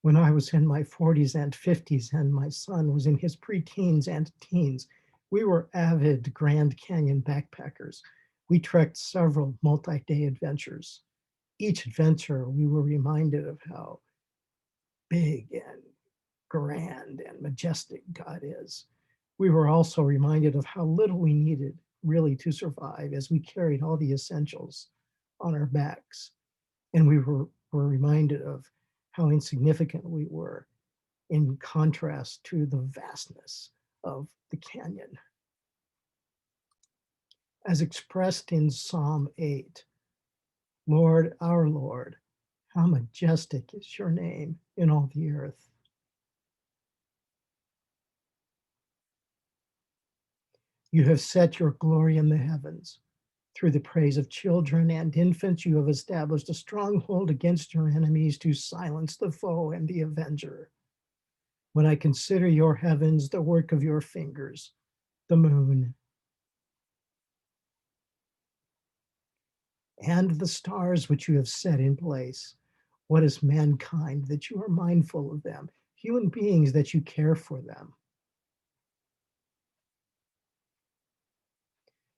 When I was in my 40s and 50s and my son was in his preteens and teens, we were avid Grand Canyon backpackers. We trekked several multi-day adventures. Each adventure, we were reminded of how big and grand and majestic God is. We were also reminded of how little we needed really to survive as we carried all the essentials on our backs. And were reminded of how insignificant we were in contrast to the vastness of the canyon. As expressed in Psalm 8, Lord, our Lord, how majestic is your name in all the earth. You have set your glory in the heavens. Through the praise of children and infants, you have established a stronghold against your enemies to silence the foe and the avenger. When I consider your heavens, the work of your fingers, the moon, and the stars which you have set in place, what is mankind that you are mindful of them, human beings that you care for them?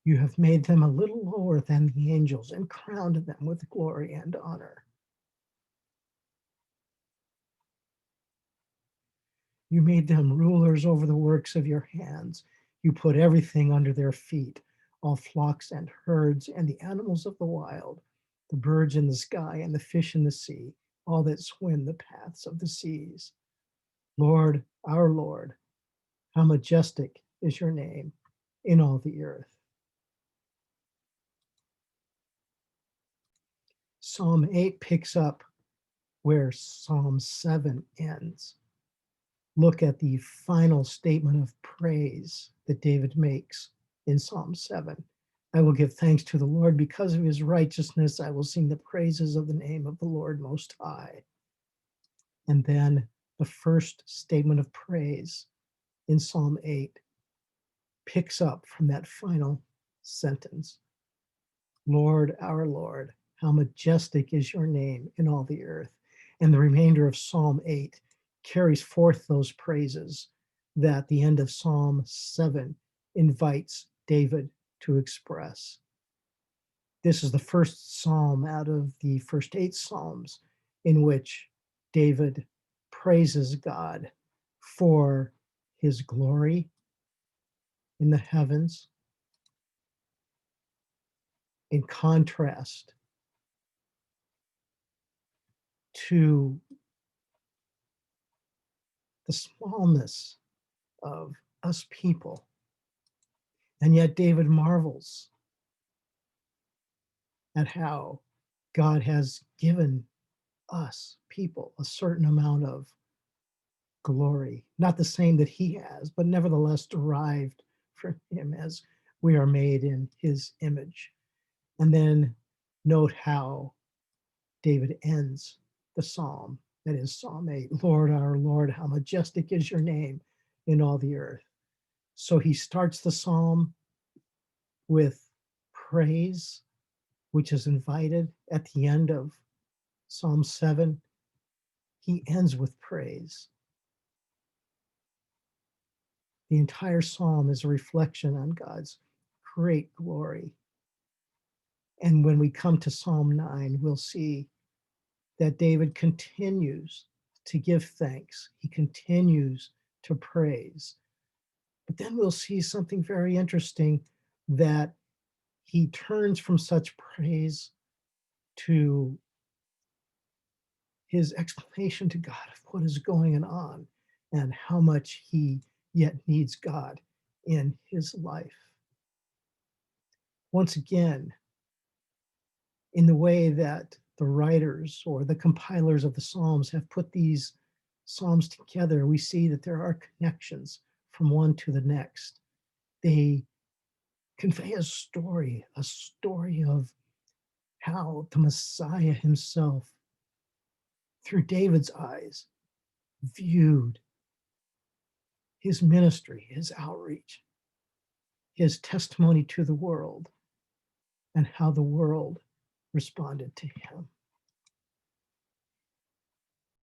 You have made them a little lower than the angels and crowned them with glory and honor. You made them rulers over the works of your hands. You put everything under their feet, all flocks and herds and the animals of the wild, the birds in the sky and the fish in the sea, all that swim the paths of the seas. Lord, our Lord, how majestic is your name in all the earth. Psalm 8 picks up where Psalm 7 ends. Look at the final statement of praise that David makes in Psalm 7. I will give thanks to the Lord because of his righteousness. I will sing the praises of the name of the Lord Most High. And then the first statement of praise in Psalm 8 picks up from that final sentence. Lord, our Lord, how majestic is your name in all the earth. And the remainder of Psalm 8 carries forth those praises that the end of Psalm 7 invites David to express. This is the first psalm out of the first 8 psalms in which David praises God for his glory in the heavens, in contrast to the smallness of us people. And yet David marvels at how God has given us people a certain amount of glory, not the same that he has, but nevertheless derived from him as we are made in his image. And then note how David ends the psalm, that is Psalm 8. Lord, our Lord, how majestic is your name in all the earth. So he starts the psalm with praise, which is invited at the end of Psalm 7. He ends with praise. The entire psalm is a reflection on God's great glory. And when we come to Psalm 9, we'll see that David continues to give thanks. He continues to praise. But then we'll see something very interesting, that he turns from such praise to his explanation to God of what is going on and how much he yet needs God in his life. Once again, in the way that the writers or the compilers of the Psalms have put these Psalms together, we see that there are connections from one to the next. They convey a story of how the Messiah himself, through David's eyes, viewed his ministry, his outreach, his testimony to the world, and how the world responded to him.